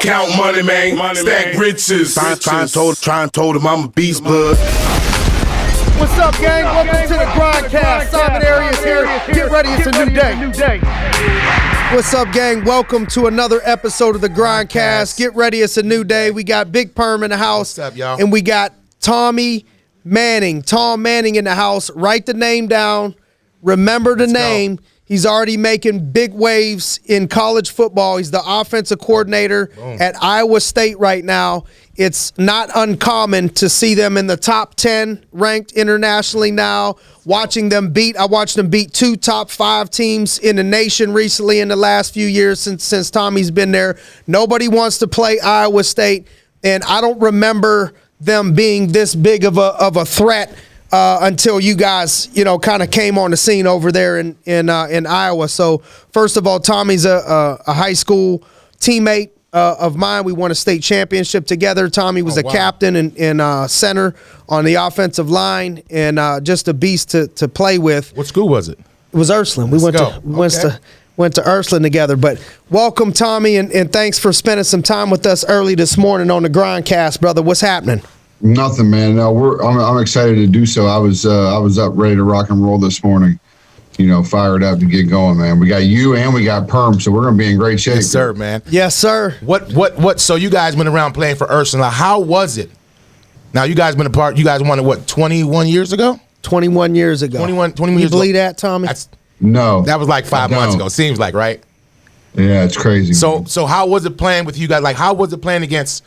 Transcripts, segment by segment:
count money, man. Stack riches. Trying told him I'm a beast, bud. What's up, gang? Welcome to the G.R.I.N.D. Simon Arias here. Get ready, it's a new day. What's up, gang? Welcome to another episode of the G.R.I.N.D. Get ready, it's a new day. We got Big Perm in the house. What's up, y'all? And we got Tom Manning in the house. Write the name down. Remember the name. He's already making big waves in college football. He's the offensive coordinator at Iowa State right now. It's not uncommon to see them in the top 10 ranked internationally now. I watched them beat 2 top 5 teams in the nation recently in the last few years since Tommy's been there. Nobody wants to play Iowa State, and I don't remember them being this big of a threat until you guys, kind of came on the scene over there in Iowa. So first of all, Tommy's a high school teammate of mine. We won a state championship together. Tommy was a captain and center on the offensive line, and just a beast to play with. What school was it? It was Ursuline. We went to Ursuline together. But welcome, Tommy, and thanks for spending some time with us early this morning on the G.R.I.N.D., brother. What's happening? Nothing, man. No, I'm excited to do so. I was up ready to rock and roll this morning. Fired up to get going, man. We got you and we got Perm, so we're gonna be in great shape. Yes, sir, man. Yes, sir. What? So you guys been around playing for Ursula. How was it? Now you guys been apart. You guys won it 21 years ago? 21 years ago. 21 years ago. You believe that, Tommy? No. That was like 5 months ago. Seems like, right? Yeah, it's crazy. So how was it playing with you guys? Like, how was it playing against?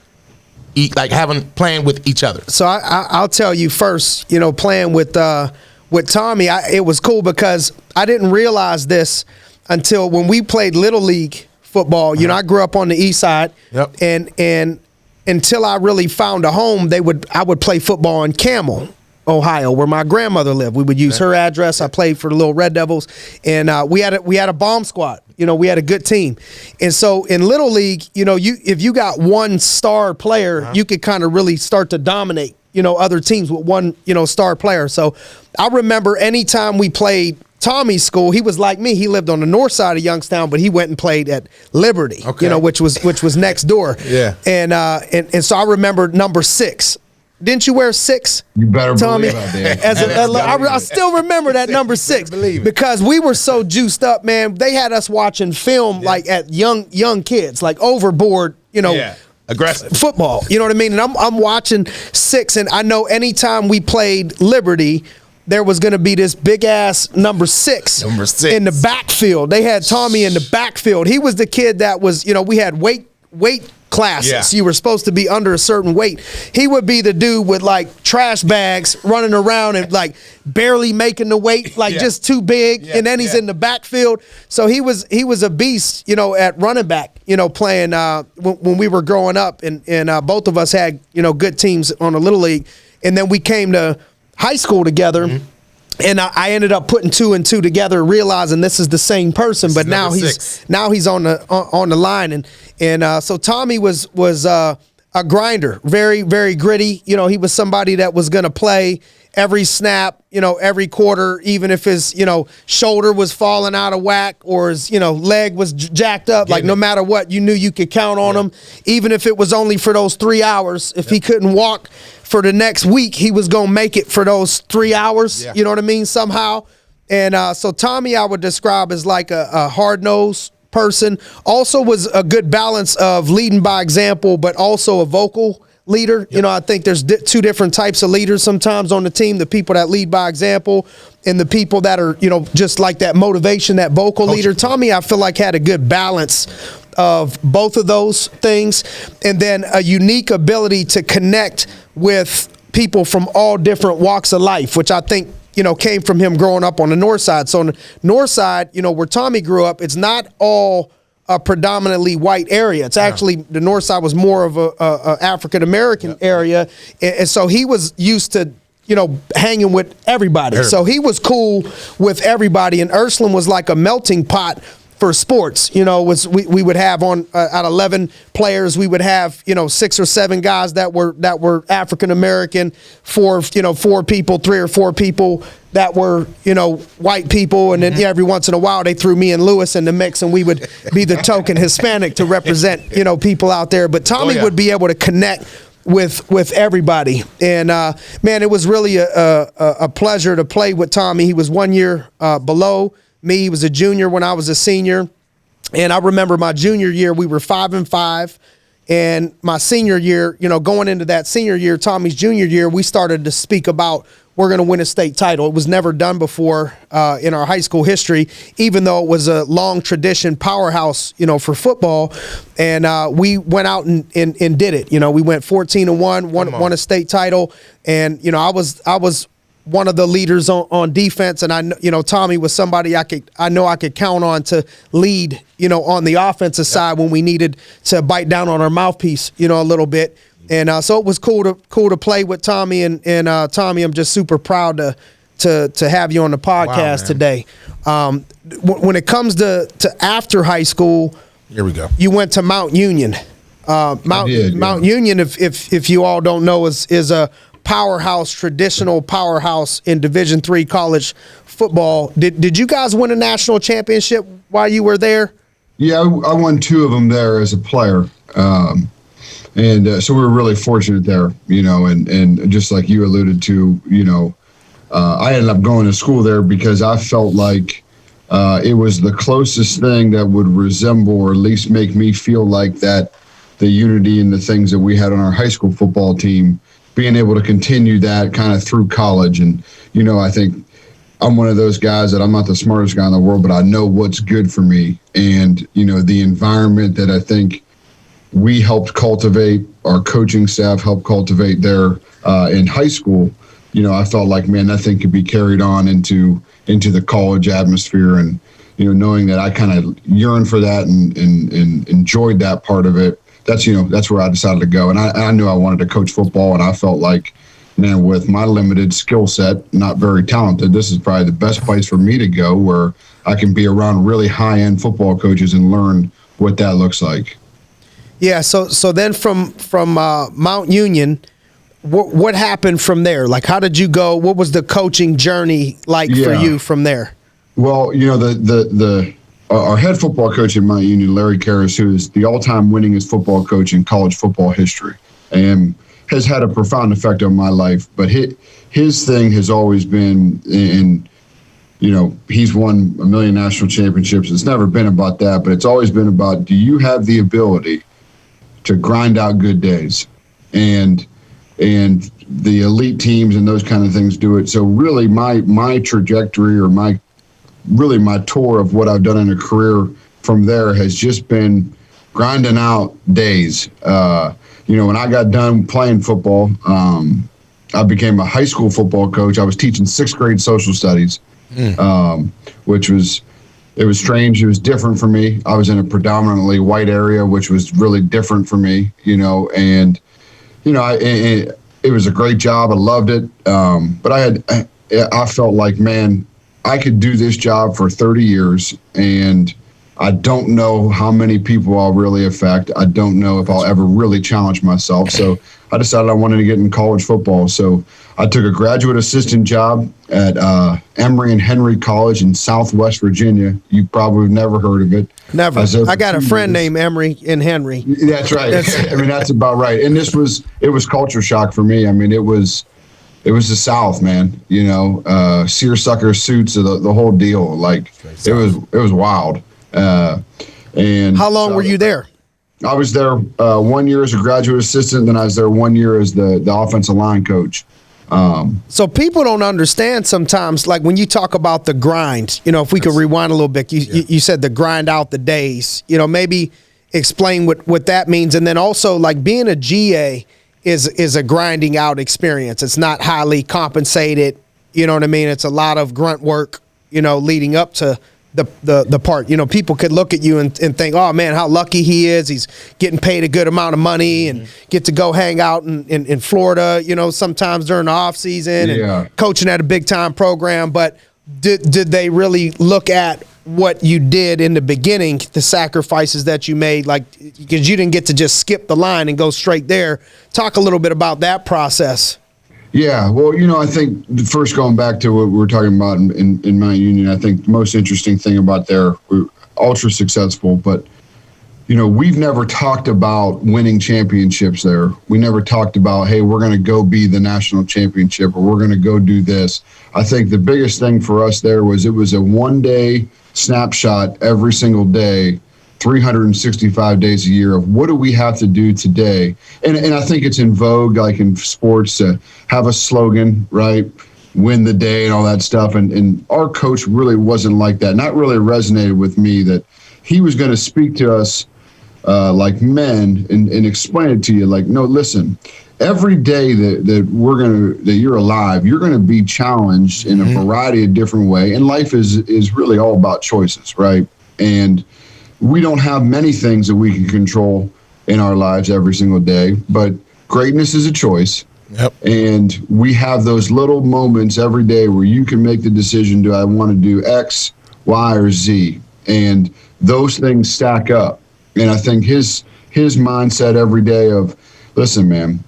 Playing with each other. So I'll tell you first, playing with Tommy, it was cool because I didn't realize this until when we played Little League football. I grew up on the east side, and until I really found a home, I would play football in Camel, Ohio, where my grandmother lived. We would use her address. I played for the Little Red Devils, and we had a bomb squad. We had a good team. And so in Little League, if you got one star player, you could kind of really start to dominate, other teams with one, star player. So I remember anytime we played Tommy's school, he was like me. He lived on the north side of Youngstown, but he went and played at Liberty, which was next door. Yeah. And so I remember number 6. Didn't you wear 6? You better Tommy? believe that. I still remember that number 6 because we were so juiced up, man. They had us watching film like at young kids, like overboard, aggressive football. You know what I mean? And I'm watching 6, and I know anytime we played Liberty, there was going to be this big ass number 6 in the backfield. They had Tommy in the backfield. He was the kid that was, we had weight classes. Yeah. You were supposed to be under a certain weight. He would be the dude with like trash bags running around and like barely making the weight, just too big. And then he's in the backfield. So he was a beast, at running back, playing when we were growing up, and both of us had, good teams on the Little League. And then we came to high school together. Mm-hmm. And I ended up putting 2 and 2 together, realizing this is the same person. But now he's on the line, and so Tommy was a grinder, very, very gritty. He was somebody that was going to play every snap, every quarter, even if his shoulder was falling out of whack or his leg was jacked up. Like no matter what, you knew you could count on him, even if it was only for those 3 hours. If he couldn't walk for the next week, he was going to make it for those 3 hours, you know what I mean, somehow. And so Tommy I would describe as like a hard-nosed person. Also was a good balance of leading by example, but also a vocal leader. I think there's 2 different types of leaders sometimes on the team, the people that lead by example and the people that are, just like that motivation, that vocal leader. Tommy, I feel like, had a good balance of both of those things, and then a unique ability to connect with people from all different walks of life, which I think, came from him growing up on the north side. So on the north side, where Tommy grew up, it's not all a predominantly white area. It's actually, the north side was more of a African-American area. And so he was used to, hanging with everybody. So he was cool with everybody. And Ursuline was like a melting pot for sports. Was we would have on at 11 players, we would have 6 or 7 guys that were African American, 4 people, 3 or 4 people that were white people, and then every once in a while they threw me and Lewis in the mix, and we would be the token Hispanic to represent people out there. But Tommy would be able to connect with everybody, and man, it was really a pleasure to play with Tommy. He was 1 year below me. He was a junior when I was a senior, and I remember my junior year we were 5-5, and my senior year, going into that senior year, Tommy's junior year, we started to speak about we're going to win a state title. It was never done before in our high school history, even though it was a long tradition powerhouse, for football. And we went out and did it. We went 14-1, won a state title, and I was one of the leaders on defense, and Tommy was somebody I could count on to lead, on the offensive side when we needed to bite down on our mouthpiece, a little bit. And so it was cool to play with Tommy, and Tommy, I'm just super proud to have you on the podcast today. When it comes to after high school, here we go. You went to Mount Union. Mount Union, if you all don't know, is a powerhouse, traditional powerhouse in Division III college football. Did you guys win a national championship while you were there? Yeah, I won 2 of them there as a player. And so we were really fortunate there, and just like you alluded to, I ended up going to school there because I felt like it was the closest thing that would resemble or at least make me feel like that the unity and the things that we had on our high school football team, being able to continue that kind of through college. And, I think I'm one of those guys that I'm not the smartest guy in the world, but I know what's good for me. And, the environment that I think we helped cultivate, our coaching staff helped cultivate there in high school. I felt like, man, that thing could be carried on into the college atmosphere, and knowing that I kind of yearned for that and enjoyed that part of it. That's where I decided to go, and I knew I wanted to coach football, and I felt like, man, with my limited skill set, not very talented, this is probably the best place for me to go, where I can be around really high-end football coaches and learn what that looks like. Yeah, so then from Mount Union, what happened from there? Like, how did you go? What was the coaching journey like for you from there? Well, our head football coach at Mount Union, Larry Karras, who is the all-time winningest football coach in college football history, and has had a profound effect on my life. But his thing has always been he's won 1 million national championships. It's never been about that, but it's always been about, do you have the ability to grind out good days? And the elite teams and those kind of things do it. So really my trajectory, or my tour of what I've done in a career from there has just been grinding out days. When I got done playing football, I became a high school football coach. I was teaching 6th grade social studies, which was strange. It was different for me. I was in a predominantly white area, which was really different for me, and it was a great job. I loved it. But I felt like, man, I could do this job for 30 years, and I don't know how many people I'll really affect. I don't know if I'll ever really challenge myself. So I decided I wanted to get in college football. So I took a graduate assistant job at Emory and Henry College in Southwest Virginia. You probably have never heard of it. Never. I got a friend named Emory and Henry. That's right. That's about right. And it was culture shock for me. It was the South, man. Seersucker suits, the whole deal. Like, it was wild. And how long were you there? I was there 1 year as a graduate assistant, then I was there 1 year as the offensive line coach. So people don't understand sometimes, like when you talk about the grind, if we could rewind a little bit, you said the grind out the days, maybe explain what that means. And then also, like, being a GA is a grinding out experience. It's not highly compensated. You know what I mean? It's a lot of grunt work, leading up to the part. People could look at you and think, oh man, how lucky he is. He's getting paid a good amount of money and get to go hang out in Florida, sometimes during the off season and coaching at a big time program. But did they really look at what you did in the beginning, the sacrifices that you made, like, because you didn't get to just skip the line and go straight there. Talk a little bit about that process. Yeah, well, I think first going back to what we were talking about in Mount Union, I think the most interesting thing about there, we're ultra successful, but we've never talked about winning championships there. We never talked about, hey, we're going to go be the national championship or we're going to go do this. I think the biggest thing for us there was it was a one-day snapshot every single day, 365 days a year of what do we have to do today. And I think it's in vogue, like in sports, to have a slogan, right? Win the day and all that stuff. And our coach really wasn't like that. Not really resonated with me that he was going to speak to us like men and explain it to you like, no, listen, every day that you're alive, you're going to be challenged in a variety of different ways. And life is really all about choices, right? And we don't have many things that we can control in our lives every single day, but greatness is a choice. Yep. And we have those little moments every day where you can make the decision, do I want to do X, Y, or Z? And those things stack up. And I think his mindset every day of, listen, man,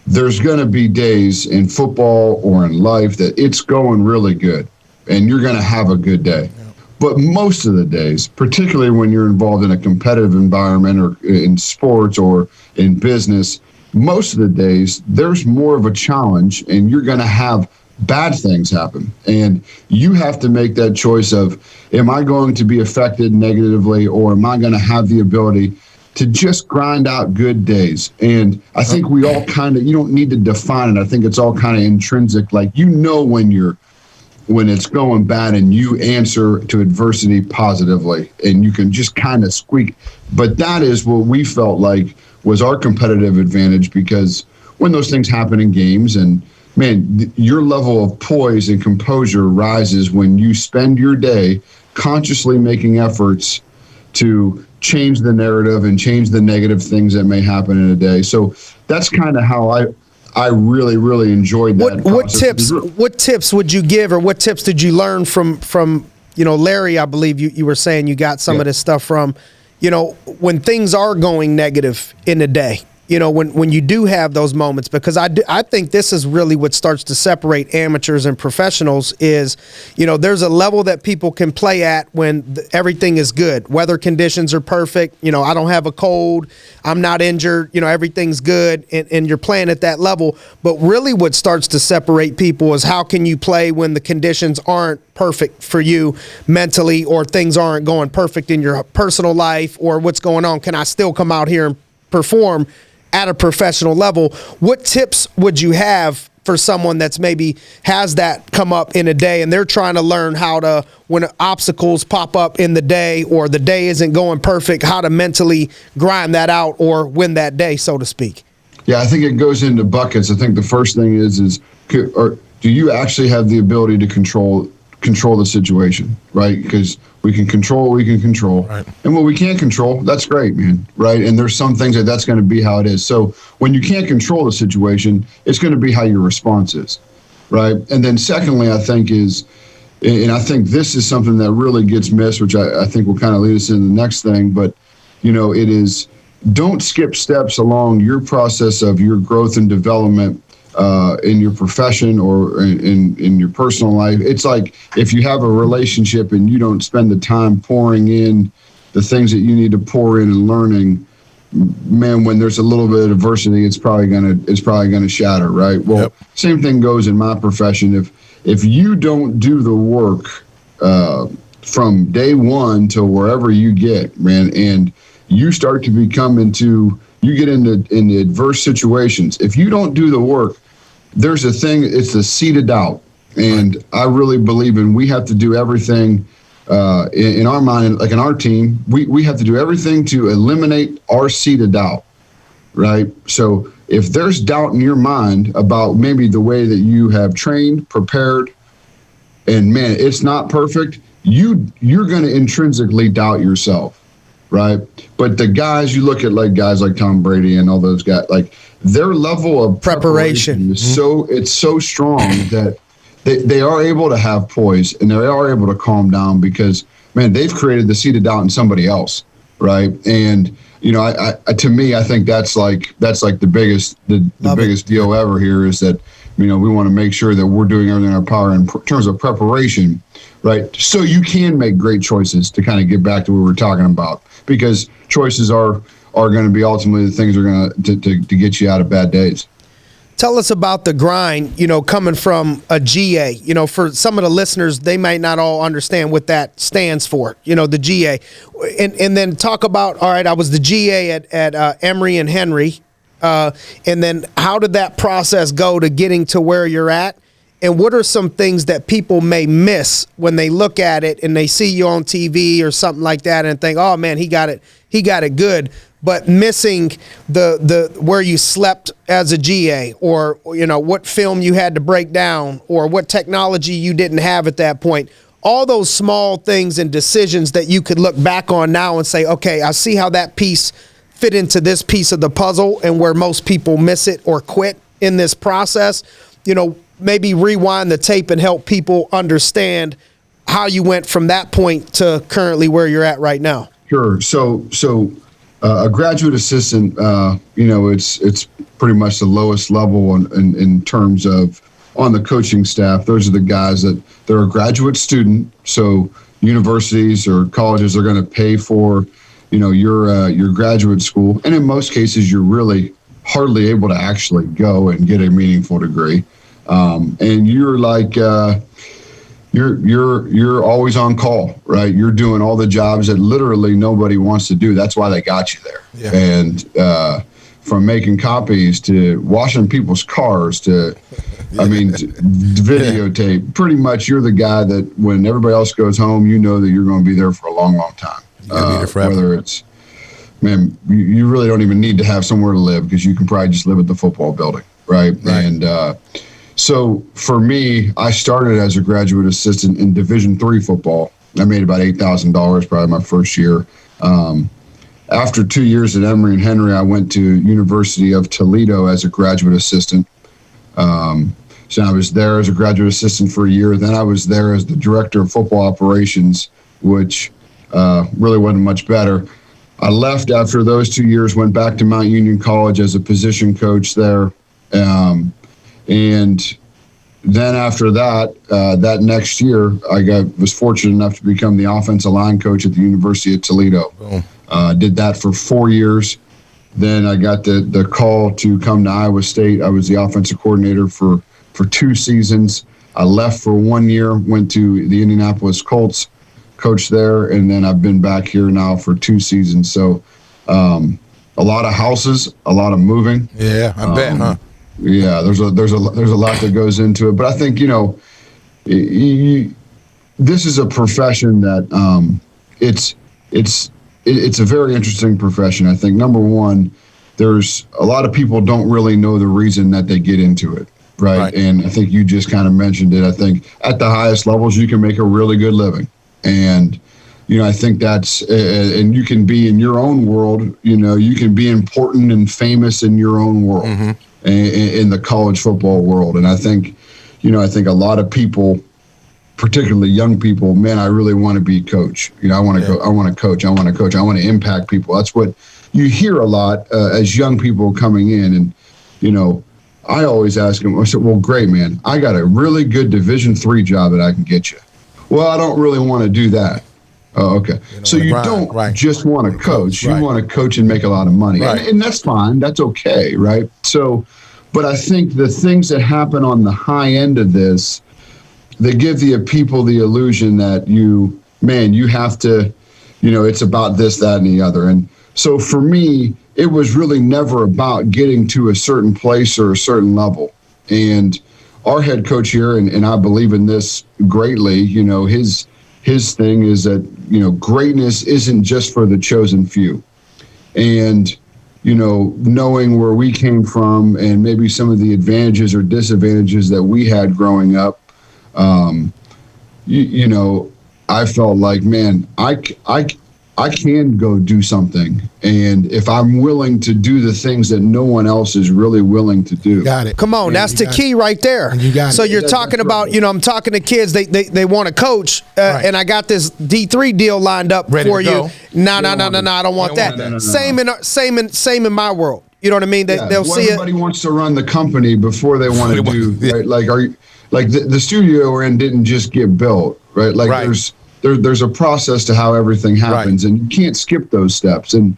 there's going to be days in football or in life that it's going really good and you're going to have a good day. Yeah. But most of the days, particularly when you're involved in a competitive environment or in sports or in business, most of the days there's more of a challenge and you're going to have bad things happen. And you have to make that choice of, am I going to be affected negatively or am I going to have the ability to just grind out good days? And I think we all you don't need to define it. I think it's all kind of intrinsic. Like, when it's going bad and you answer to adversity positively and you can just kind of squeak. But that is what we felt like was our competitive advantage, because when those things happen in games, and man, your level of poise and composure rises when you spend your day consciously making efforts to change the narrative and change the negative things that may happen in a day. So that's kind of how I really, really enjoyed that. What tips would you give, or what tips did you learn from Larry? I believe you were saying you got some of this stuff from, when things are going negative in the day. When you do have those moments, because I think this is really what starts to separate amateurs and professionals is, there's a level that people can play at when everything is good. Weather conditions are perfect. I don't have a cold. I'm not injured. Everything's good. And you're playing at that level. But really what starts to separate people is how can you play when the conditions aren't perfect for you mentally, or things aren't going perfect in your personal life, or what's going on. Can I still come out here and perform at a professional level? What tips would you have for someone that's maybe has that come up in a day and they're trying to learn how to, when obstacles pop up in the day or the day isn't going perfect, how to mentally grind that out or win that day, so to speak? Yeah, I think it goes into buckets. I think the first thing is do you actually have the ability to control the situation, right? Because we can control what we can control. Right. And what we can't control, that's great, man, right? And there's some things that's going to be how it is. So when you can't control the situation, it's going to be how your response is, right? And then secondly, I think and I think this is something that really gets missed, which I think will kind of lead us into the next thing, but, it is, don't skip steps along your process of your growth and development in your profession or in your personal life. It's like if you have a relationship and you don't spend the time pouring in the things that you need to pour in and learning, man, when there's a little bit of adversity, it's probably gonna shatter, right? Well, yep. Same thing goes in my profession. If you don't do the work from day one to wherever you get, man, and you start to you get into adverse situations. If you don't do the work, there's a thing, it's the seed of doubt. And I really believe we have to do everything in our mind, like in our team, we have to do everything to eliminate our seed of doubt, right? So if there's doubt in your mind about maybe the way that you have trained, prepared, and man, it's not perfect, you're going to intrinsically doubt yourself. Right. But the guys, you look at like guys like Tom Brady and all those guys, like their level of preparation is it's so strong that they are able to have poise and they are able to calm down because man, they've created the seat of doubt in somebody else, right? And I to me, I think that's like the biggest biggest deal ever here is that we want to make sure that we're doing everything in our power in terms of preparation, right? So you can make great choices to kind of get back to what we're talking about, because choices are going to be ultimately the things that are going to get you out of bad days. Tell us about the grind, coming from a GA. For some of the listeners, they might not all understand what that stands for, the GA. And then talk about, all right, I was the GA at Emory and Henry. And then how did that process go to getting to where you're at? And what are some things that people may miss when they look at it and they see you on TV or something like that and think, oh, man, he got it good. But missing the where you slept as a GA, or what film you had to break down, or what technology you didn't have at that point. All those small things and decisions that you could look back on now and say, okay, I see how that piece fit into this piece of the puzzle, and where most people miss it or quit in this process. Maybe rewind the tape and help people understand how you went from that point to currently where you're at right now. Sure. So. A graduate assistant, it's pretty much the lowest level in terms of on the coaching staff. Those are the guys they're a graduate student. So universities or colleges are going to pay for, your graduate school, and in most cases, you're really hardly able to actually go and get a meaningful degree. And you're like. You're always on call, right? You're doing all the jobs that literally nobody wants to do. That's why they got you there. Yeah. And from making copies to washing people's cars to, videotape. Pretty much, you're the guy that when everybody else goes home, you know that you're going to be there for a long, long time. Whether it's, man, you really don't even need to have somewhere to live, because you can probably just live at the football building, right? And so for me, I started as a graduate assistant in Division III football. I made about $8,000 probably my first year. After 2 years at Emory and Henry, I went to University of Toledo as a graduate assistant. So I was there as a graduate assistant for a year. Then I was there as the director of football operations, which really wasn't much better. I left after those 2 years, went back to Mount Union College as a position coach there. And then after that, that next year, was fortunate enough to become the offensive line coach at the University of Toledo. Did that for 4 years. Then I got the call to come to Iowa State. I was the offensive coordinator for 2 seasons. I left for 1 year, went to the Indianapolis Colts, coached there, and then I've been back here now for 2 seasons. So a lot of houses, a lot of moving. Yeah, I bet, huh? Yeah, there's a lot that goes into it, but I think this is a profession that it's a very interesting profession. I think number one, there's a lot of people don't really know the reason that they get into it, right? And I think you just kind of mentioned it. I think at the highest levels you can make a really good living, and I think that's and you can be in your own world. You can be important and famous in your own world. Mm-hmm. In the college football world. And I think a lot of people, particularly young people, man, I really want to be a coach. I want to go, I want to coach, I want to coach, I want to impact people. That's what you hear a lot as young people coming in. And, I always ask them, I said, well, great, man, I got a really good Division III job that I can get you. Well, I don't really want to do that. Oh, okay. So you don't just want to coach. You want to coach and make a lot of money. And that's fine. That's okay, right? So, but I think the things that happen on the high end of this, they give the people the illusion that you have to, it's about this, that, and the other. And so for me, it was really never about getting to a certain place or a certain level. And our head coach here, and I believe in this greatly, his thing is that, greatness isn't just for the chosen few. And, knowing where we came from and maybe some of the advantages or disadvantages that we had growing up, I felt like, man, I I can go do something. And if I'm willing to do the things that no one else is really willing to do. Got it. Come on, that's the key right there. You got it. So you're talking about, I'm talking to kids, they want to coach, and I got this D3 deal lined up Ready for to you. go. No, I don't want that. No. Same in my world. You know what I mean? They'll see it. Everybody wants to run the company before they want to do, right? Like, the studio we're in didn't just get built, right? Like there's a process to how everything happens, and you can't skip those steps. And,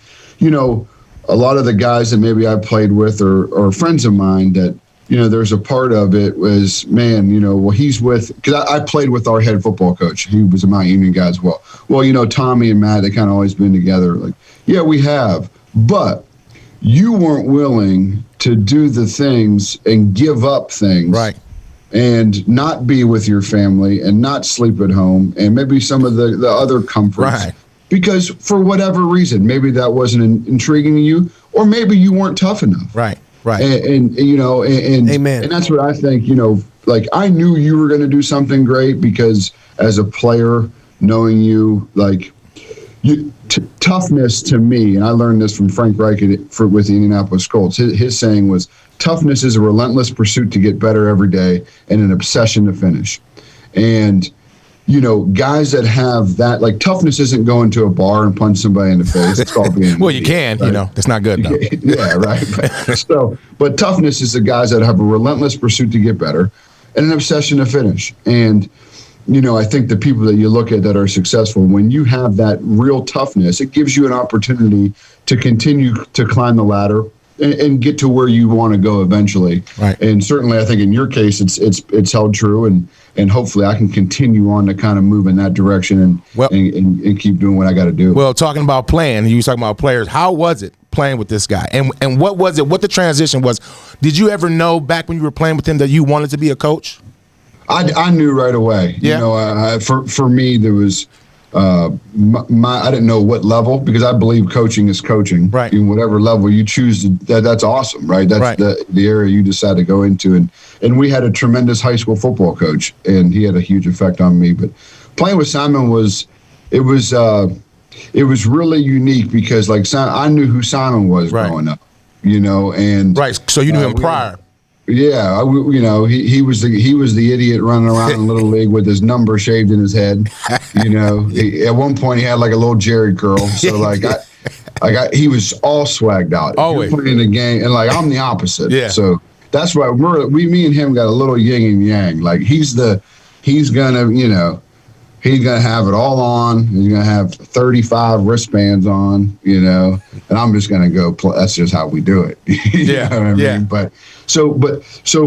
a lot of the guys that maybe I played with or friends of mine that, there's a part of it was, man, he's with, because I played with our head football coach. He was a Mount Union guy as well. Well, Tommy and Matt, they kind of always been together. Like, yeah, we have, but you weren't willing to do the things and give up things. Right. And not be with your family and not sleep at home and maybe some of the other comforts. Right. Because for whatever reason, maybe that wasn't intriguing to you, or maybe you weren't tough enough. Right. And Amen. And that's what I think, like I knew you were going to do something great because as a player, knowing you, like toughness to me, and I learned this from Frank Reich with the Indianapolis Colts. His saying was, toughness is a relentless pursuit to get better every day and an obsession to finish. And, guys that have that, like toughness isn't going to a bar and punch somebody in the face. It's called being well, you can, right? That's not good though. Yeah, right. But toughness is the guys that have a relentless pursuit to get better and an obsession to finish. And, I think the people that you look at that are successful, when you have that real toughness, it gives you an opportunity to continue to climb the ladder and get to where you want to go eventually. Right. And certainly I think in your case, it's held true, and hopefully I can continue on to kind of move in that direction and keep doing what I got to do. Well, talking about playing, you were talking about players. How was it playing with this guy? And what was it? What the transition was? Did you ever know back when you were playing with him that you wanted to be a coach? I knew right away. Yeah. For me, there was I didn't know what level, because I believe coaching is coaching. Right. In whatever level you choose, that's awesome, right? That's the area you decide to go into. And we had a tremendous high school football coach, and he had a huge effect on me. But playing with Simon was really unique because I knew who Simon was growing up, and so you knew him prior. Yeah, he was the idiot running around in Little League with his number shaved in his head. At one point he had like a little Jerry curl. So he was all swagged out. Always playing the game, and I'm the opposite. Yeah. So that's why me and him got a little yin and yang. Like he's gonna have it all on. He's gonna have 35 wristbands on. And I'm just gonna go play. That's just how we do it. You know what I mean? But so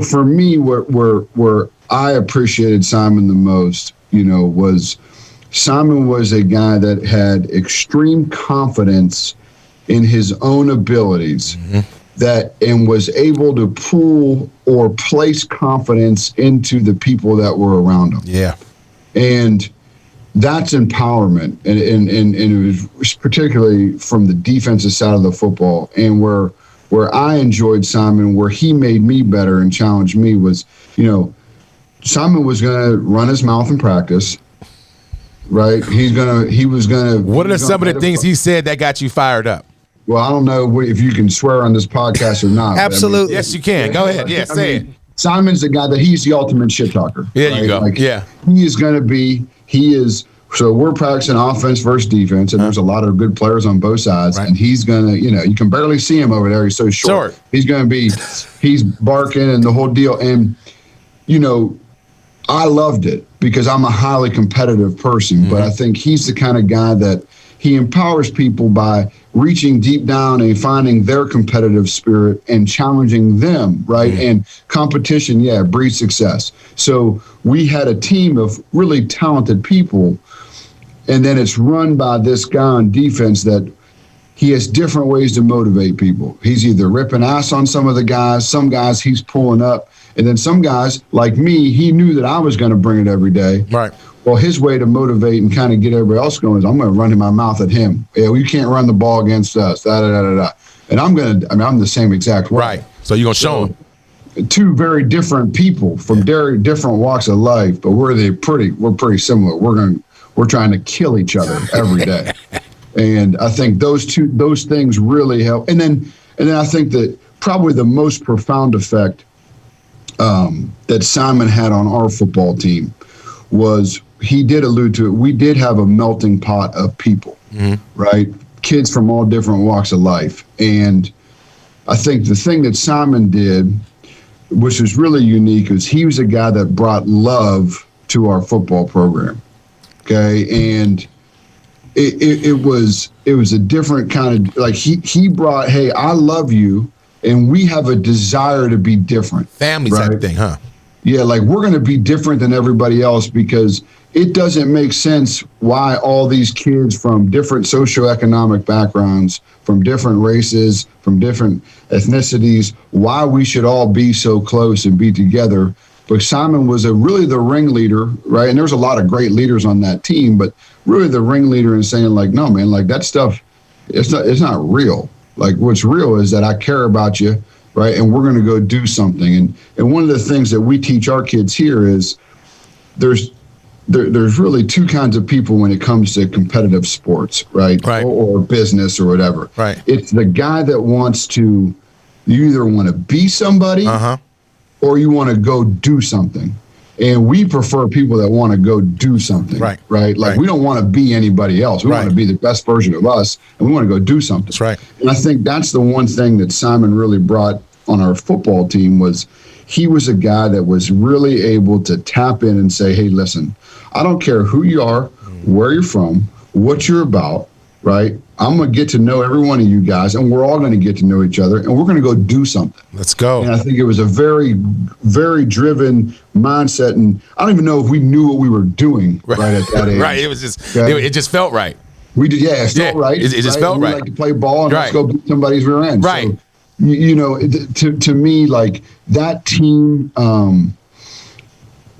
for me, where I appreciated Simon the most, was Simon was a guy that had extreme confidence in his own abilities, and was able to pull or place confidence into the people that were around him. Yeah. And that's empowerment. And it was particularly from the defensive side of the football, and where I enjoyed Simon, where he made me better and challenged me was, Simon was going to run his mouth in practice, right? He was going to. What are some of the things he said that got you fired up? Well, I don't know if you can swear on this podcast or not. Absolutely. Yes, you can. Go ahead. Yeah, say it. Simon's the guy that he's the ultimate shit talker. There you go. So we're practicing offense versus defense, and there's a lot of good players on both sides, and he's going to, you can barely see him over there. He's so short. He's barking and the whole deal. And, I loved it because I'm a highly competitive person, but I think he's the kind of guy that he empowers people by reaching deep down and finding their competitive spirit and challenging them, right? And competition, breeds success. So we had a team of really talented people, and then it's run by this guy on defense that he has different ways to motivate people. He's either ripping ass on some of the guys, some guys he's pulling up, and then some guys, like me, he knew that I was going to bring it every day. Right. Well, his way to motivate and kind of get everybody else going is I'm going to run in my mouth at him. Yeah, well, you can't run the ball against us. Da, da, da, da, da. And I'm the same exact way. Right. So you're going to show him. Two very different people from very different walks of life, but we're pretty similar. We're trying to kill each other every day. And I think those things really help. And then I think that probably the most profound effect that Simon had on our football team was, he did allude to it, we did have a melting pot of people, right? Kids from all different walks of life. And I think the thing that Simon did, which was really unique, is he was a guy that brought love to our football program. Okay. And it was a different kind of, like, he brought, hey, I love you, and we have a desire to be different. Family right? type thing, huh? Yeah, like, we're going to be different than everybody else, because it doesn't make sense why all these kids from different socioeconomic backgrounds, from different races, from different ethnicities, why we should all be so close and be together. But Simon was really the ringleader, right? And there's a lot of great leaders on that team, but really the ringleader in saying, like, no, man, like, that stuff, it's not real. Like, what's real is that I care about you, right? And we're going to go do something. And one of the things that we teach our kids here is there's really two kinds of people when it comes to competitive sports, right? Or business or whatever. Right. It's the guy that wants to, you either want to be somebody or you want to go do something. And we prefer people that want to go do something, right? Like, we don't want to be anybody else. We want to be the best version of us, and we want to go do something. That's right. And I think that's the one thing that Simon really brought on our football team, was he was a guy that was really able to tap in and say, hey, listen, I don't care who you are, where you're from, what you're about, right? I'm going to get to know every one of you guys, and we're all going to get to know each other, and we're going to go do something. Let's go. And I think it was a very, very driven mindset, and I don't even know if we knew what we were doing right at that age. Right. It was just, it just felt right. We did, it felt right. It just felt right. We like to play ball and let's go beat somebody's rear end. Right. So, you know, to me, like, that team,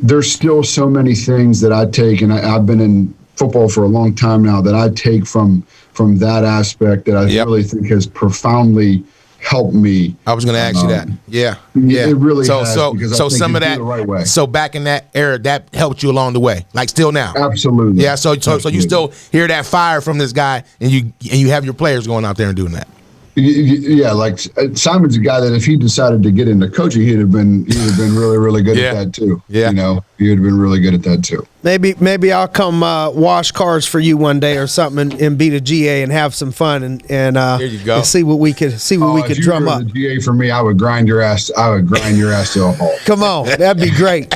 there's still so many things that I take, and I've been in football for a long time now, that I take from that aspect that I really think has profoundly helped me. I was going to ask you that. Yeah. It really has. So some of that, the right way. So back in that era, that helped you along the way, like still now. Absolutely. Yeah. So you still hear that fire from this guy, and you have your players going out there and doing that. Yeah, like, Simon's a guy that if he decided to get into coaching, he'd have been really, really good at that too. Yeah, you know, he would have been really good at that too. Maybe I'll come wash cars for you one day or something, and beat a GA and have some fun and there you go. And see what we could drum up. The GA for me, I would grind your ass. I would grind your ass to a halt. Come on, that'd be great.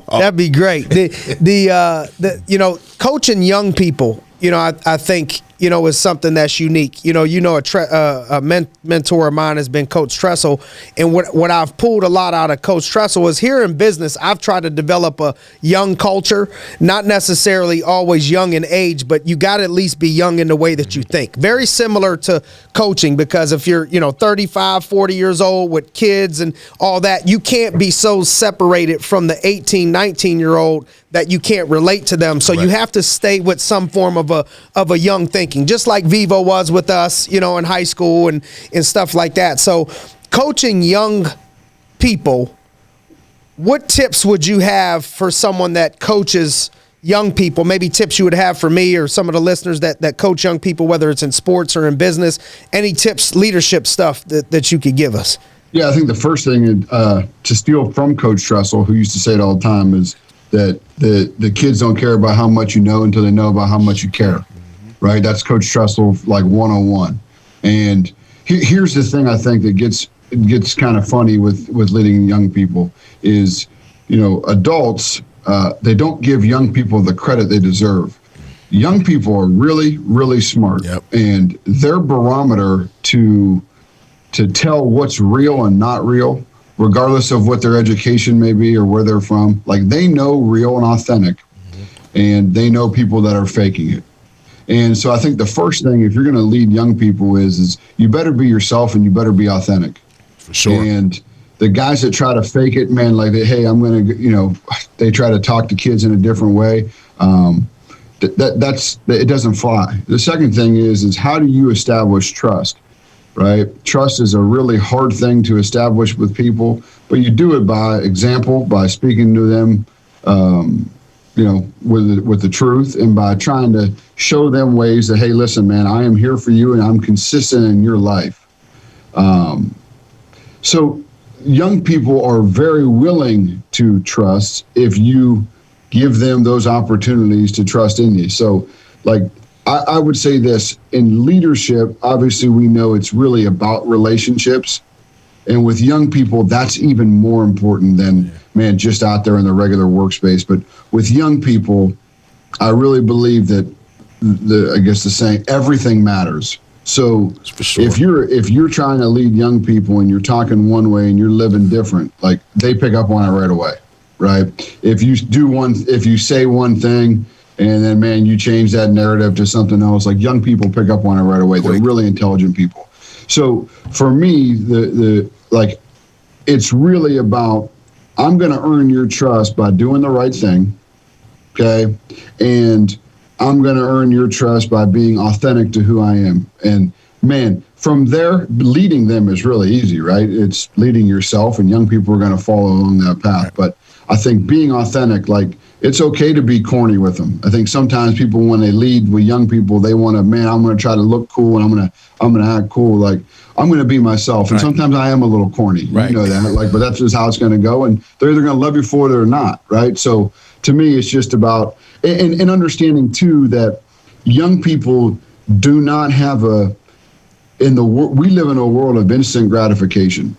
That'd be great. The you know, coaching young people, you know, I think, you know, is something that's unique. You know, a mentor of mine has been Coach Tressel, and what I've pulled a lot out of Coach Tressel is, here in business, I've tried to develop a young culture, not necessarily always young in age, but you got to at least be young in the way that you think. Very similar to coaching, because if you're, you know, 35, 40 years old with kids and all that, you can't be so separated from the 18, 19-year-old that you can't relate to them. So you have to stay with some form of a young thinking, just like Vivo was with us, you know, in high school and stuff like that. So coaching young people, what tips would you have for someone that coaches young people? Maybe tips you would have for me or some of the listeners that coach young people, whether it's in sports or in business. Any tips, leadership stuff that you could give us? Yeah, I think the first thing to steal from Coach Tressel, who used to say it all the time, is that the kids don't care about how much you know until they know about how much you care, right? That's Coach Tressel, like, 101. And here's the thing I think that gets kind of funny with leading young people is, you know, adults, they don't give young people the credit they deserve. Young people are really, really smart, and their barometer to tell what's real and not real, regardless of what their education may be or where they're from, like, they know real and authentic, and they know people that are faking it. And so I think the first thing, if you're going to lead young people, is you better be yourself and you better be authentic. For sure. And the guys that try to fake it, man, like, hey, I'm going to, you know, they try to talk to kids in a different way. It doesn't fly. The second thing is how do you establish trust? Right? Trust is a really hard thing to establish with people, but you do it by example, by speaking to them with the truth, and by trying to show them ways that, hey, listen, man, I am here for you and I'm consistent in your life. So young people are very willing to trust if you give them those opportunities to trust in you. So, like, I would say this, in leadership, obviously we know it's really about relationships. And with young people, that's even more important than, man, just out there in the regular workspace. But with young people, I really believe that the saying, everything matters. So for sure. if you're trying to lead young people and you're talking one way and you're living different, like, they pick up on it right away, right? If you say one thing and then, man, you change that narrative to something else, like, young people pick up on it right away. They're really intelligent people. So for me, it's really about, I'm going to earn your trust by doing the right thing, okay? And I'm going to earn your trust by being authentic to who I am. And, man, from there, leading them is really easy, right? It's leading yourself, and young people are going to follow along that path. Right. But I think being authentic, like, it's okay to be corny with them. I think sometimes people, when they lead with young people, they want to, man, I'm going to try to look cool and I'm going to act cool. Like, I'm going to be myself. And sometimes I am a little corny, you know that, like, but that's just how it's going to go. And they're either going to love you for it or not. Right. So to me, it's just about, and understanding too, that young people do not have we live in a world of instant gratification,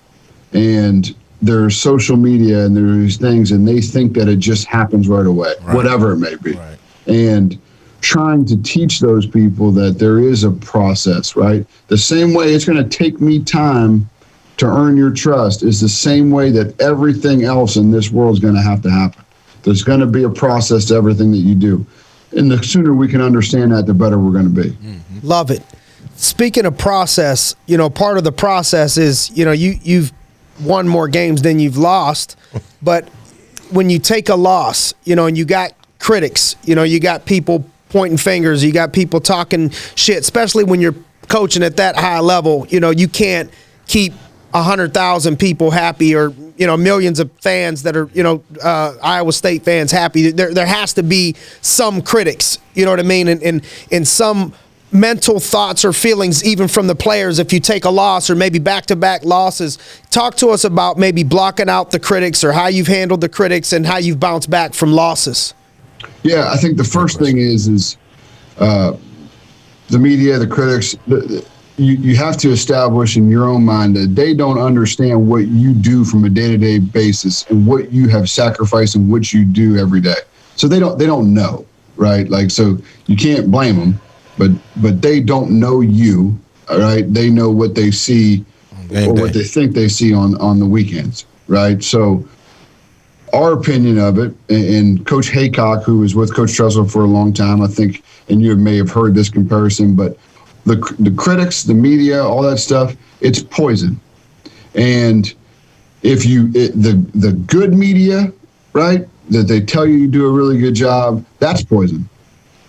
and there's social media and there's things, and they think that it just happens right away, whatever it may be. Right. And trying to teach those people that there is a process, right? The same way it's going to take me time to earn your trust is the same way that everything else in this world is going to have to happen. There's going to be a process to everything that you do. And the sooner we can understand that, the better we're going to be. Mm-hmm. Love it. Speaking of process, part of the process is, you've won more games than you've lost. But when you take a loss, and you got critics, you got people pointing fingers, you got people talking shit, especially when you're coaching at that high level. You can't keep 100,000 people happy, or millions of fans that are Iowa State fans happy. There has to be some critics, you know what I mean, and some mental thoughts or feelings even from the players if you take a loss, or maybe back-to-back losses. Talk to us about maybe blocking out the critics, or how you've handled the critics and how you've bounced back from losses. Yeah, I think the first thing is the media, the critics, you have to establish in your own mind that they don't understand what you do from a day-to-day basis and what you have sacrificed and what you do every day. So they don't know, right? Like, so you can't blame them, but they don't know you, all right? They know what they see or what they think they see on the weekends, right? So our opinion of it, and Coach Haycock, who was with Coach Tressel for a long time, I think, and you may have heard this comparison, but the critics, the media, all that stuff, it's poison. And if the good media, right, that they tell you do a really good job, that's poison.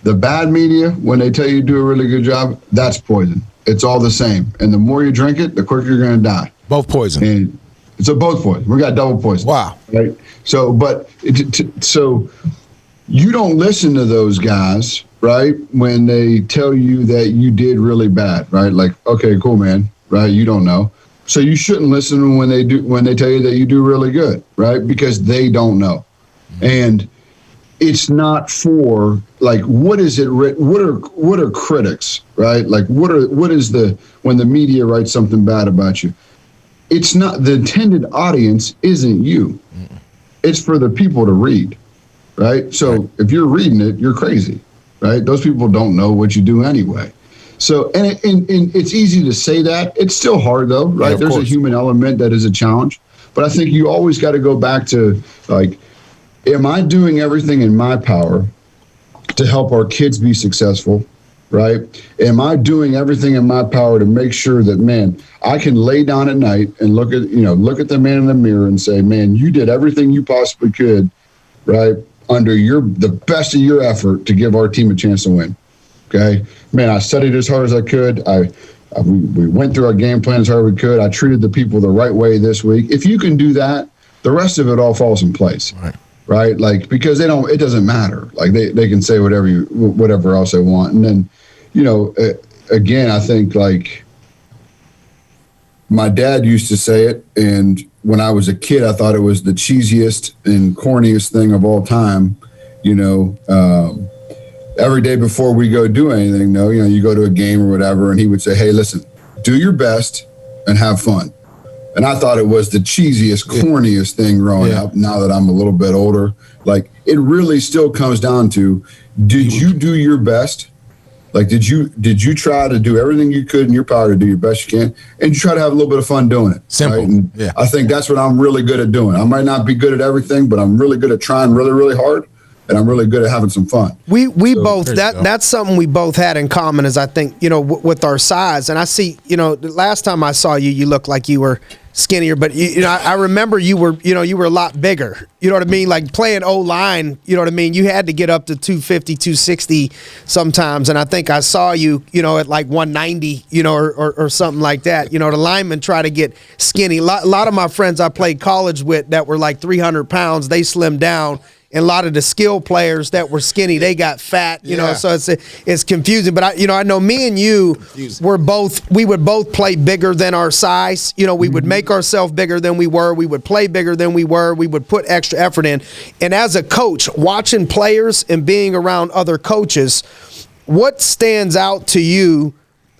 The bad media, when they tell you do a really good job, that's poison. It's all the same. And the more you drink it, the quicker you're going to die. Both poison. And so both poison. We got double poison. Wow. Right. So, so you don't listen to those guys, right, when they tell you that you did really bad, right? Like, okay, cool, man, right? You don't know. So you shouldn't listen when they tell you that you do really good, right? Because they don't know. And it's not for, like, what is it? What are critics, right? Like, what is when the media writes something bad about you? It's not, the intended audience isn't you. It's for the people to read, right? So if you're reading it, you're crazy, right? Those people don't know what you do anyway. So, and it's easy to say that. It's still hard though, right? Yeah, There's course. a human element that is a challenge. But I think you always got to go back to, like, am I doing everything in my power to help our kids be successful, right? Am I doing everything in my power to make sure that, man, I can lay down at night and look at the man in the mirror and say, man, you did everything you possibly could, right, under the best of your effort to give our team a chance to win. Okay, man, I studied as hard as I could. We went through our game plan as hard as we could. I treated the people the right way this week. If you can do that, the rest of it all falls in place. Right. right? Like, because it doesn't matter. Like they can say whatever else they want. And then, again, I think like my dad used to say it. And when I was a kid, I thought it was the cheesiest and corniest thing of all time. Every day before we go do anything, you go to a game or whatever, and he would say, hey, listen, do your best and have fun. And I thought it was the cheesiest, corniest thing growing up. Now that I'm a little bit older, like it really still comes down to, did you do your best? Like, did you try to do everything you could in your power to do your best you can, and you try to have a little bit of fun doing it? Simple. Right? And I think that's what I'm really good at doing. I might not be good at everything, but I'm really good at trying really, really hard. And I'm really good at having some fun. We both that's something we both had in common, is I think with our size. And I see the last time I saw you, you looked like you were skinnier, but I remember you were a lot bigger. You know what I mean? Like playing O-line, you know what I mean? You had to get up to 250, 260 sometimes. And I think I saw you, at like 190, or something like that. The linemen try to get skinny. A lot of my friends I played college with that were like 300 pounds, they slimmed down. And a lot of the skill players that were skinny, they got fat, so it's confusing. But I know me and you we would both play bigger than our size. We would make ourselves bigger than we were. We would play bigger than we were. We would put extra effort in. And as a coach, watching players and being around other coaches, what stands out to you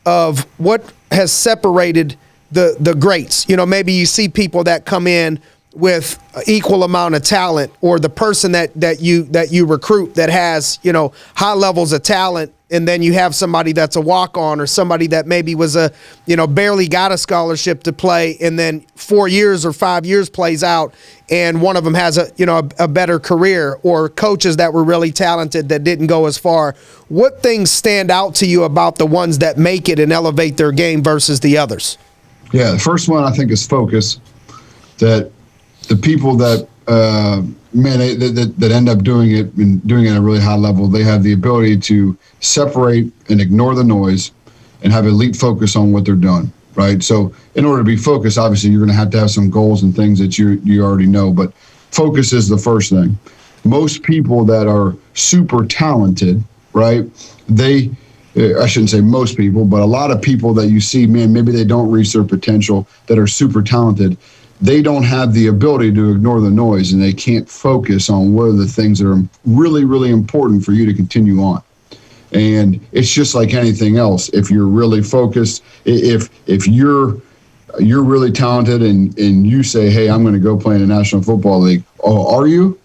of what has separated the greats? Maybe you see people that come in with equal amount of talent, or the person that you recruit that has high levels of talent, and then you have somebody that's a walk-on, or somebody that maybe was barely got a scholarship to play, and then 4 years or 5 years plays out, and one of them has a better career, or coaches that were really talented that didn't go as far. What things stand out to you about the ones that make it and elevate their game versus the others? Yeah, the first one I think is focus. That the people that that end up doing it and doing it at a really high level, they have the ability to separate and ignore the noise and have elite focus on what they're doing, right? So in order to be focused, obviously you're going to have some goals and things that you already know, but focus is the first thing. Most people that are super talented, right, I shouldn't say most people, but a lot of people that you see, maybe they don't reach their potential, that are super talented, they don't have the ability to ignore the noise, and they can't focus on what are the things that are really, really important for you to continue on. And it's just like anything else. If you're really focused, if you're really talented and you say, hey, I'm going to go play in the National Football League. Oh, are you?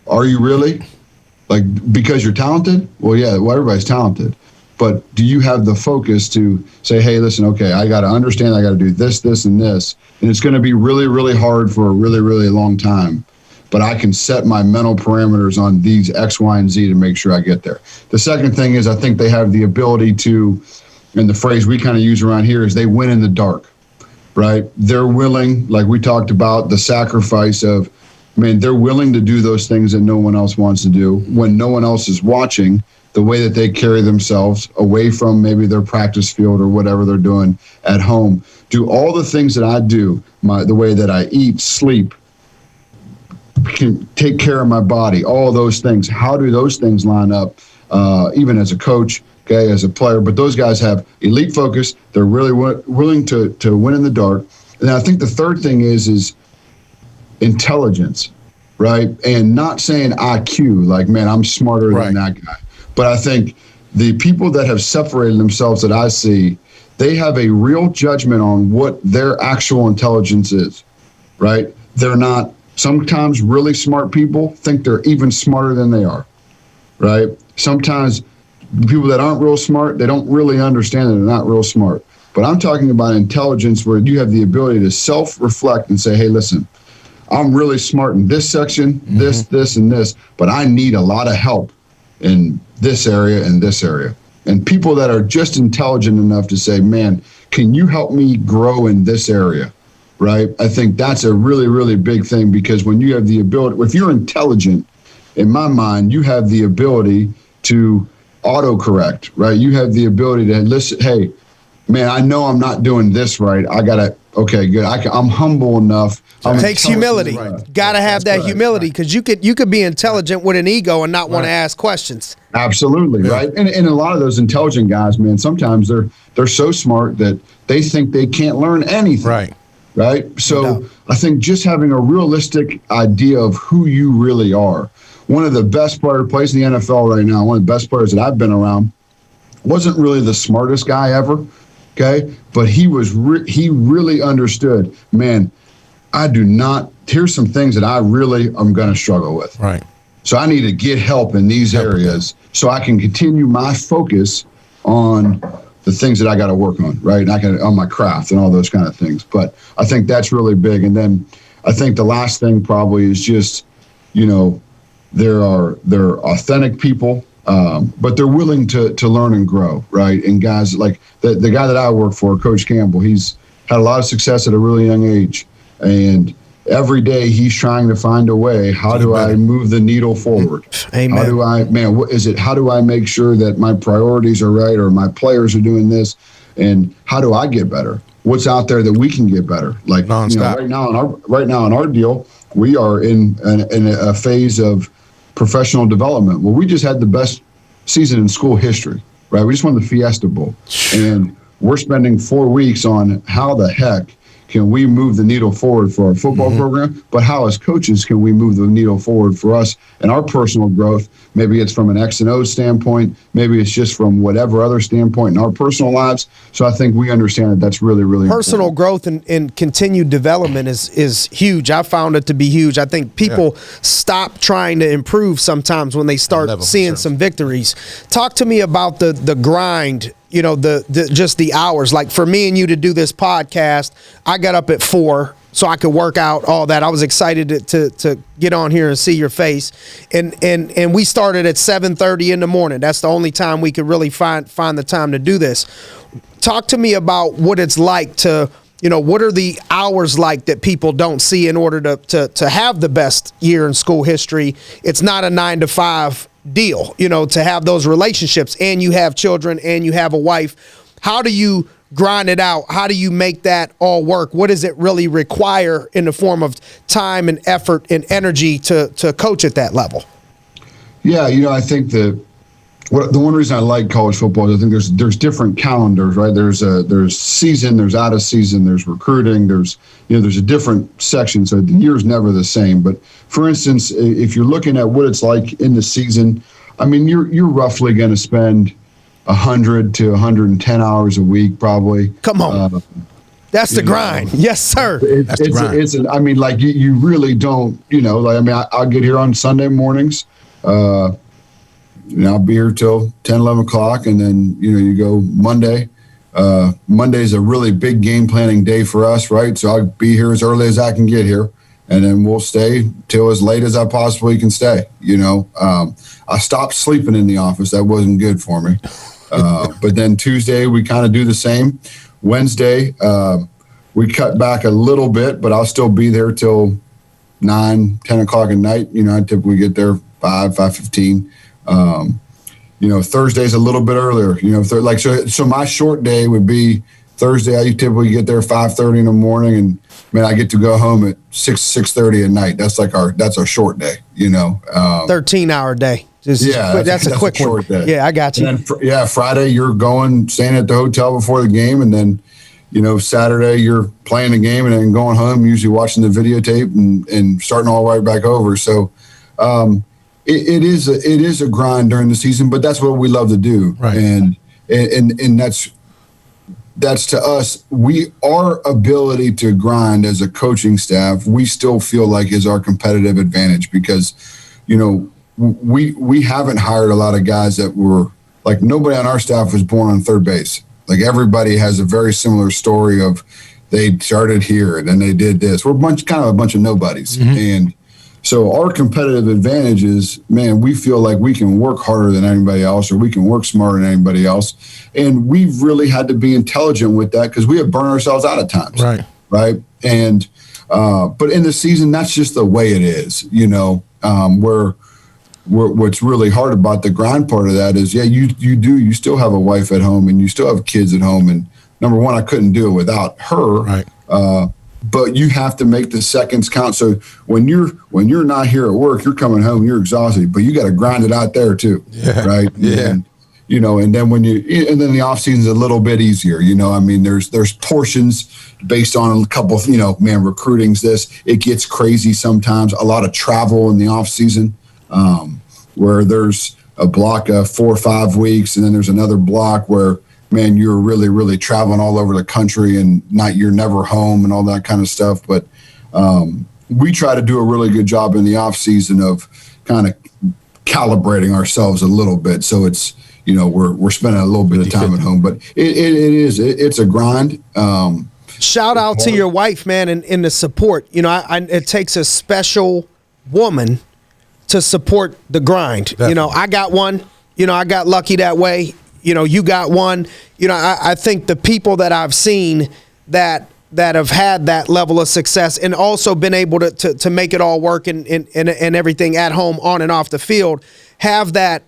Are you really? Like, because you're talented? Well, yeah, everybody's talented. But do you have the focus to say, hey, listen, okay, I got to understand, I got to do this, this, and this. And it's going to be really, really hard for a really, really long time. But I can set my mental parameters on these X, Y, and Z to make sure I get there. The second thing is I think they have the ability to, and the phrase we kind of use around here is they win in the dark, right? They're willing, like we talked about, the sacrifice of, they're willing to do those things that no one else wants to do when no one else is watching. The way that they carry themselves away from maybe their practice field or whatever they're doing at home. Do all the things that I do, the way that I eat, sleep, can take care of my body, all those things. How do those things line up, even as a coach, okay, as a player? But those guys have elite focus. They're really willing to win in the dark. And I think the third thing is intelligence, right? And not saying IQ, like, I'm smarter than that guy. But I think the people that have separated themselves that I see, they have a real judgment on what their actual intelligence is, right? They're not, sometimes really smart people think they're even smarter than they are, right? Sometimes people that aren't real smart, they don't really understand that they're not real smart. But I'm talking about intelligence where you have the ability to self-reflect and say, hey, listen, I'm really smart in this section, this, and this, but I need a lot of help in this area and this area. And people that are just intelligent enough to say, man, can you help me grow in this area, right? I think that's a really, really big thing, because when you have the ability, if you're intelligent, in my mind, you have the ability to autocorrect, right? You have the ability to listen, hey, man, I know I'm not doing this right. Okay, good. I'm humble enough. It takes humility. Got to have that humility, because you could be intelligent with an ego and not want to ask questions. Absolutely, right. And a lot of those intelligent guys, man, sometimes they're so smart that they think they can't learn anything. Right. So I think just having a realistic idea of who you really are. One of the best players in the NFL right now, one of the best players that I've been around, wasn't really the smartest guy ever. Okay, but he really understood, man, here's some things that I really am going to struggle with. Right. So I need to get help in these areas so I can continue my focus on the things that I got to work on, right? And on my craft and all those kind of things. But I think that's really big. And then I think the last thing probably is just, they're authentic people. But they're willing to learn and grow, right? And guys like the guy that I work for, Coach Campbell, he's had a lot of success at a really young age. And every day he's trying to find a way, how do I move the needle forward? Amen. How do I make sure that my priorities are right, or my players are doing this? And how do I get better? What's out there that we can get better? Like, right now in our deal, we are in a phase of professional development. Well, we just had the best season in school history, right? We just won the Fiesta Bowl. And we're spending 4 weeks on how the heck can we move the needle forward for our football program, but how as coaches can we move the needle forward for us and our personal growth? Maybe it's from an X and O standpoint. Maybe it's just from whatever other standpoint in our personal lives. So I think we understand that that's really, really personal important. growth and continued development is huge. I found it to be huge. I think people stop trying to improve sometimes when they start seeing some victories. Talk to me about the grind. Just the hours. Like for me and you to do this podcast, I got up at 4 so I could work out all that. I was excited to get on here and see your face. And we started at 7:30 in the morning. That's the only time we could really find the time to do this. Talk to me about what it's like to, what are the hours like that people don't see in order to have the best year in school history? It's not a 9 to 5 deal, to have those relationships, and you have children and you have a wife. How do you grind it out? How do you make that all work? What does it really require in the form of time and effort and energy to coach at that level? Yeah, I think the one reason I like college football is I think there's different calendars, right? There's season, there's out of season, there's recruiting, there's a different section, so the year's never the same. But for instance, if you're looking at what it's like in the season, I mean, you're roughly going to spend 100 to 110 hours a week, probably. Come on. That's the grind. Yes, sir. That's the grind. I mean, like you really don't, I'll get here on Sunday mornings. I'll be here till 10, 11 o'clock, and then, you go Monday. Monday's a really big game planning day for us, right? So I'll be here as early as I can get here, and then we'll stay till as late as I possibly can stay. I stopped sleeping in the office. That wasn't good for me. But then Tuesday, we kind of do the same. Wednesday, we cut back a little bit, but I'll still be there till 9, 10 o'clock at night. I typically get there 5:15. Thursday's a little bit earlier, so my short day would be Thursday. I typically get there 5:30 in the morning, and man, I get to go home at 6:30 at night. That's our short day, 13-hour day. That's a quick short day. Yeah, I got you. And then, Friday you're staying at the hotel before the game, and then, Saturday you're playing the game and then going home, usually watching the videotape and starting all right back over. So, It is a grind during the season, but that's what we love to do, right. And that's to us. Our ability to grind as a coaching staff, we still feel like is our competitive advantage, because we haven't hired a lot of guys that were like, nobody on our staff was born on third base. Like everybody has a very similar story of they started here and then they did this. We're a bunch of nobodies, and so our competitive advantage is, man, we feel like we can work harder than anybody else, or we can work smarter than anybody else. And we've really had to be intelligent with that, because we have burned ourselves out at times. Right. And, but in the season, that's just the way it is, what's really hard about the grind part of that is, you still have a wife at home and you still have kids at home. And number one, I couldn't do it without her. Right. But you have to make the seconds count. So when you're not here at work, you're coming home, you're exhausted, but you got to grind it out there too, right? Yeah. And, and then then the off season's a little bit easier. I mean, there's portions based on a couple of, recruiting's this. It gets crazy sometimes. A lot of travel in the off season, where there's a block of 4 or 5 weeks, and then there's another block where, man, you're really, really traveling all over the country and you're never home and all that kind of stuff. But we try to do a really good job in the off season of kind of calibrating ourselves a little bit. So it's, we're spending a little bit of time at home, but it's a grind. Shout out to your wife, man, and the support. It takes a special woman to support the grind. Definitely. I got one. I got lucky that way. You got one. I think the people that I've seen that have had that level of success and also been able to make it all work and everything at home, on and off the field, have that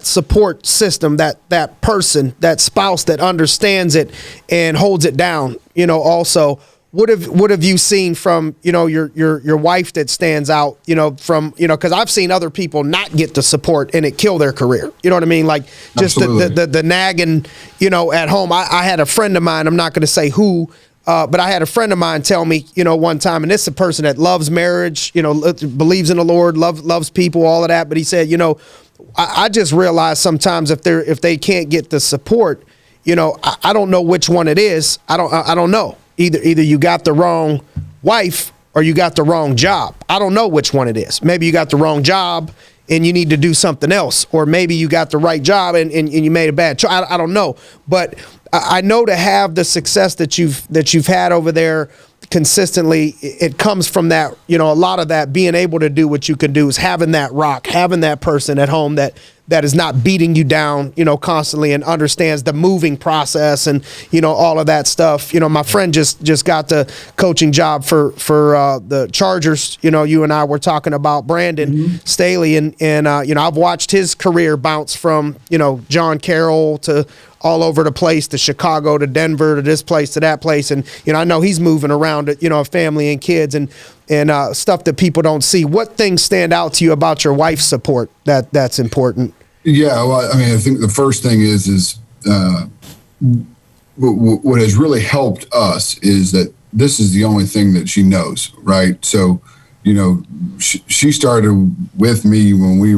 support system, that person, that spouse that understands it and holds it down. Also, what have you seen from your wife that stands out? From because I've seen other people not get the support and it kill their career. You know what I mean? Like just the nagging. At home. I had a friend of mine. I'm not going to say who. But I had a friend of mine tell me, one time, and this is a person that loves marriage, believes in the Lord, loves people, all of that. But he said, I just realize sometimes if they can't get the support, I don't know which one it is. I don't know. Either you got the wrong wife or you got the wrong job. I don't know which one it is. Maybe you got the wrong job and you need to do something else, or maybe you got the right job and you made a bad choice. I don't know, but I know to have the success that you've had over there consistently, it comes from that, a lot of that being able to do what you can do is having that rock, having that person at home that is not beating you down, constantly, and understands the moving process and, all of that stuff. My friend just got the coaching job for the Chargers. You and I were talking about Brandon Staley, and I've watched his career bounce from, John Carroll to all over the place, to Chicago, to Denver, to this place, to that place. And, I know he's moving around, a family and kids and stuff that people don't see. What things stand out to you about your wife's support that's important? Yeah, well, I mean, I think the first thing is what has really helped us is that this is the only thing that she knows, right? So, she started with me when we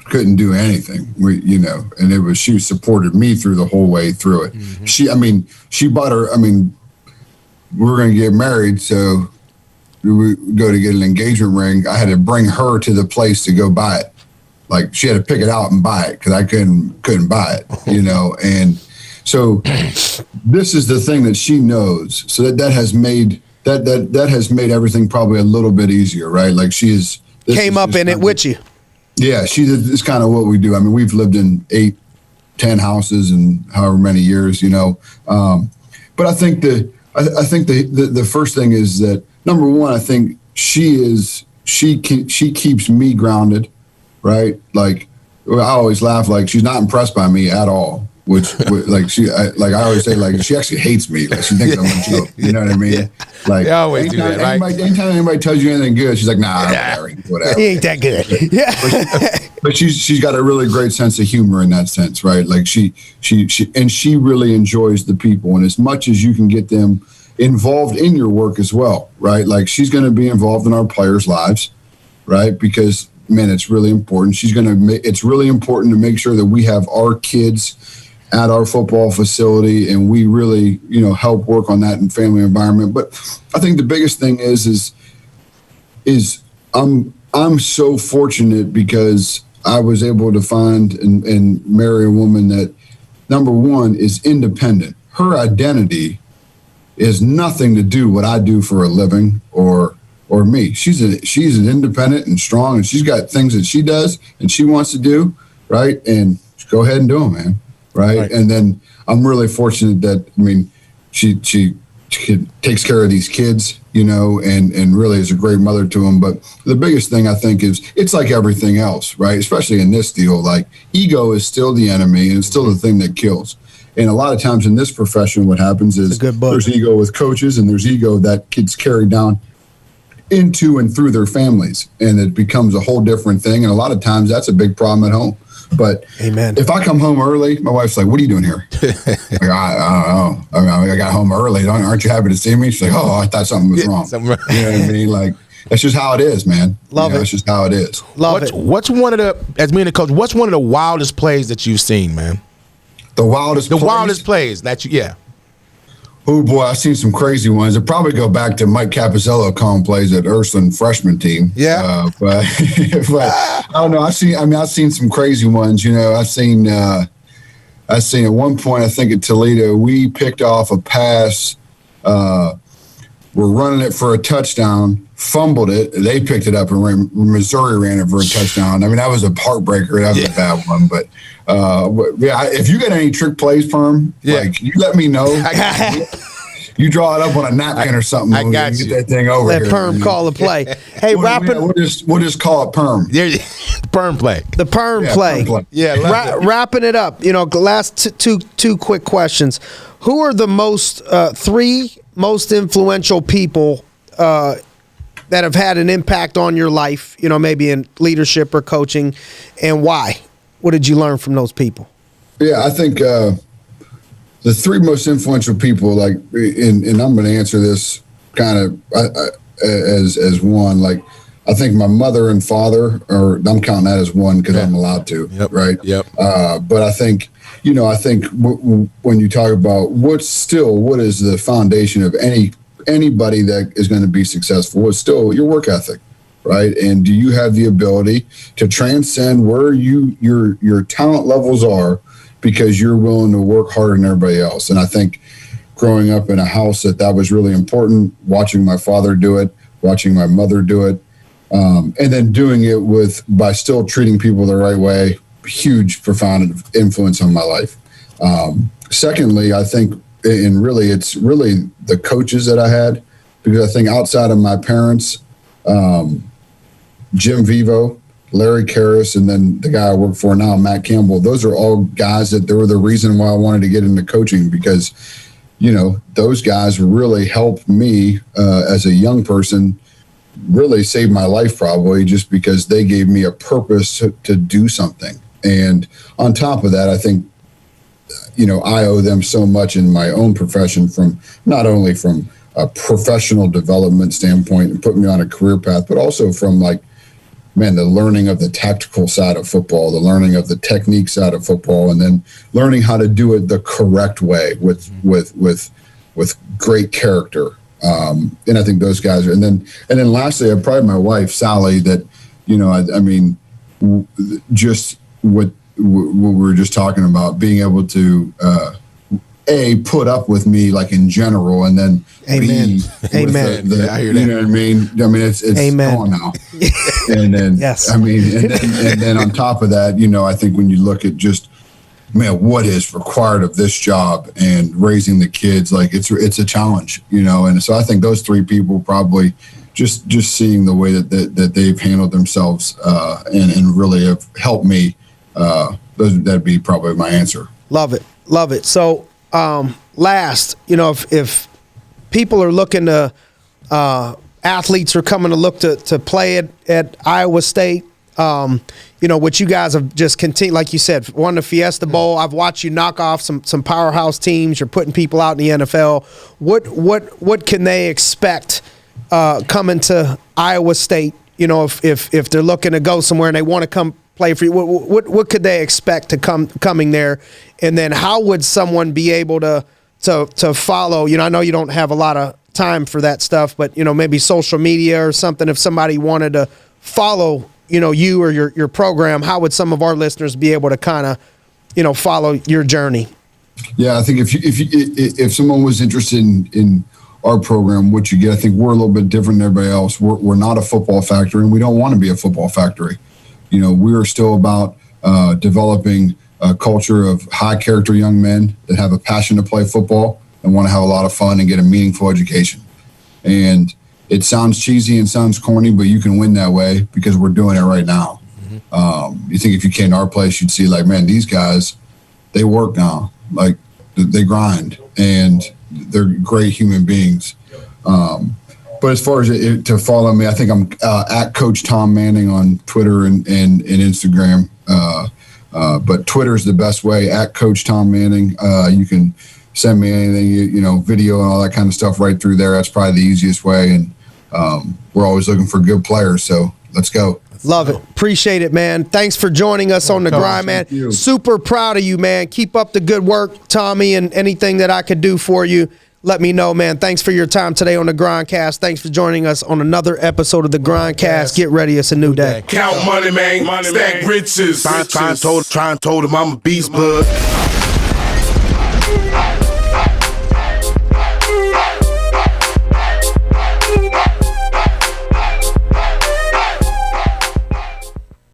couldn't do anything, and she supported me through the whole way through it. Mm-hmm. She bought her, we were going to get married, so we go to get an engagement ring. I had to bring her to the place to go buy it. Like, she had to pick it out and buy it because I couldn't buy it, and so this is the thing that she knows. So that has made that has made everything probably a little bit easier, right? Like, came up in it with you. Yeah, it's kind of what we do. I mean, we've lived in 8-10 houses in however many years, but I think the first thing is that, number one, I think she keeps me grounded, right? Like, I always laugh, like, she's not impressed by me at all. Which I always say, like, she actually hates me. Like, she thinks I'm a joke. You know what I mean? Yeah. Like, they always do that, right? Anytime anybody tells you anything good, she's like, nah, whatever. He ain't that good. Yeah. But she's got a really great sense of humor in that sense, right? Like, she really enjoys the people, and as much as you can get them involved in your work as well, right? Like, she's going to be involved in our players' lives, right? Because, man, it's really important. It's really important to make sure that we have our kids at our football facility, and we really, help work on that in family environment. But I think the biggest thing is I'm so fortunate because I was able to find and marry a woman that, number one, is independent. Her identity is nothing to do what I do for a living or me. She's an independent and strong, and she's got things that she does and she wants to do, right? And go ahead and do them, man. Right. And then I'm really fortunate that, she takes care of these kids, and really is a great mother to them. But the biggest thing I think is it's like everything else, right? Especially in this deal, like, ego is still the enemy and it's still the thing that kills. And a lot of times in this profession, what happens is there's ego with coaches, and there's ego that gets carried down into and through their families, and it becomes a whole different thing. And a lot of times that's a big problem at home. But if I come home early, my wife's like, "What are you doing here?" Like, I don't know. I got home early. Aren't you happy to see me? She's like, "Oh, I thought something was wrong." You know what I mean? Like, that's just how it is, man. Love it. That's just how it is. Love it. What's one of the, as being a coach, what's one of the wildest plays that you've seen, man? The wildest plays that you, Oh boy, I've seen some crazy ones. It'd probably go back to Mike Capizello calling plays at Ursuline freshman team. Yeah. But I don't know. I've seen some crazy ones. You know, I've seen at one point, I think at Toledo, we picked off a pass. We're running it for a touchdown, fumbled it. They picked it up, and Missouri ran it for a touchdown. I mean, that was a heartbreaker. That was a bad one. But if you got any trick plays, Perm, like, you let me know. You draw it up on a napkin or something. I got you. Get that thing over Let here. Perm call the play. Hey, We'll just call it Perm. Perm play. The Perm play. Perm play. Yeah. Wrapping it up. You know, last two quick questions. Who are the three most influential people that have had an impact on your life, you know, maybe in leadership or coaching, and why? What did you learn from those people? Yeah, I think the three most influential people, like, and I'm going to answer this kind of as one, like, I think my mother and father, or I'm counting that as one because I'm allowed to, right? Yep. But I think, when you talk about what is the foundation of anybody that is going to be successful, is still your work ethic, right? And do you have the ability to transcend where your talent levels are because you're willing to work harder than everybody else? And I think growing up in a house that was really important, watching my father do it, watching my mother do it, and then doing it by still treating people the right way, huge, profound influence on my life. Secondly, I think, and really, it's really the coaches that I had, because I think outside of my parents, Jim Vivo, Larry Karras, and then the guy I work for now, Matt Campbell, those are all guys that they were the reason why I wanted to get into coaching, because, those guys really helped me as a young person, really saved my life probably, just because they gave me a purpose to do something. And on top of that, I think, I owe them so much in my own profession, from not only from a professional development standpoint and putting me on a career path, but also from the learning of the tactical side of football, the learning of the technique side of football, and then learning how to do it the correct way with great character. And I think those guys are, and then lastly, probably my wife, Sally, that, just what we were just talking about, being able to, put up with me, like, in general, and then Amen. Amen. I hear that. You know what I mean? It's Amen. on now. And then, yes. and then on top of that, I think when you look at just, what is required of this job and raising the kids, like, it's a challenge, and so I think those three people probably just seeing the way that they've handled themselves and really have helped me. That'd be probably my answer. Love it. So, last, if people are looking to, athletes are coming to look to play at Iowa State, what you guys have just continued, like you said, won the Fiesta Bowl. I've watched you knock off some powerhouse teams. You're putting people out in the NFL. What can they expect coming to Iowa State? If they're looking to go somewhere and they want to come play for you, what could they expect to coming there? And then how would someone be able to follow? I know you don't have a lot of time for that stuff, but maybe social media or something. If somebody wanted to follow, you or your program, how would some of our listeners be able to kind of, follow your journey? Yeah, I think if someone was interested in our program, what you get, I think we're a little bit different than everybody else. We're not a football factory, and we don't want to be a football factory. We are still about developing a culture of high character young men that have a passion to play football and want to have a lot of fun and get a meaningful education. And it sounds cheesy and sounds corny, but you can win that way because we're doing it right now. You think if you came to our place, you'd see, like, man, these guys, they work now. Like, they grind, and they're great human beings. But as far as to follow me, I think I'm at Coach Tom Manning on Twitter and Instagram. But Twitter is the best way, at Coach Tom Manning. You can send me anything, video and all that kind of stuff right through there. That's probably the easiest way. And we're always looking for good players. So let's go. Love it. Appreciate it, man. Thanks for joining us on the grind, man. Super proud of you, man. Keep up the good work, Tommy, and anything that I could do for you, let me know, man. Thanks for your time today on the Grindcast. Thanks for joining us on another episode of the Grindcast. Get ready. It's a new day. Count money, man. Stack riches. Try and told him I'm a beast, bud.